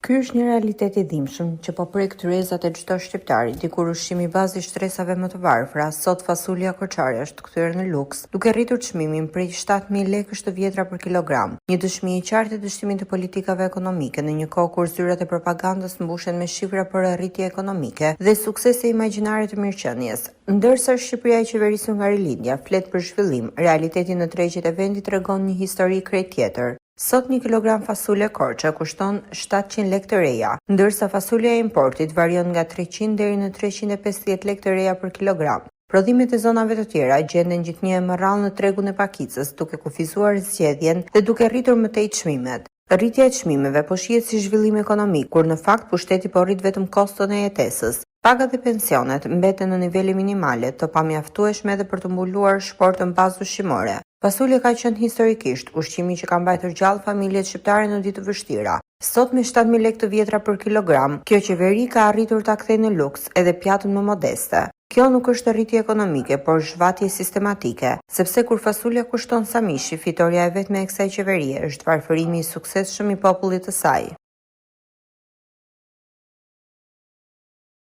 Ky është një realitet i dhimbshëm që po prek tyrezat e çdo shqiptari, dikur ushqimi bazë i shtresave më të varfra, sot fasulja koçare është kthyer në luks, duke rritur çmimin prej 7.000 lekësh të vjetra për kilogram. Një dëshmi e qartë e dështimit të politikave ekonomike në një kohë kur zyrat e propagandës mbushen me shifra për arritje ekonomike dhe suksese imagjinare të mirëqenies. Ndërsa Shqipëria e qeverisur nga rilindja flet për zhvillim, realiteti në tregjet e vendit tregon një histori krejt tjetër. Sot 1 kilogram fasule korçe kushton 700 lekë të reja, ndërsa fasulja e importit varion nga 300 deri në 350 lekë të reja për kilogram. Prodhimet e zonave të tjera gjenden gjithnjë më rrallë në tregun e pakicës, duke kufizuar zgjedhjen dhe duke rritur më tej çmimet. Rritja e çmimeve po shihet si zhvillim ekonomik, kur në fakt pushteti po rrit vetëm koston e jetesës. Pagat e pensionet mbeten në nivele minimale, të pamjaftueshme edhe për të mbuluar shportën bazë ushqimore. Fasulja ka qenë historikisht ushqimi që ka mbajtur gjallë familjet shqiptare në ditë të vështira. Sot me 7.000 lekë të vjetra për kilogram, kjo qeveri ka arritur ta kthejë në luks edhe pjatën më modeste. Kjo nuk është rritje ekonomike, por zhvatje sistematike, sepse kur fasulja kushton sa mishi, fitoria e vetme e kësaj qeverie është varfërimi i suksesshëm i popullit të saj.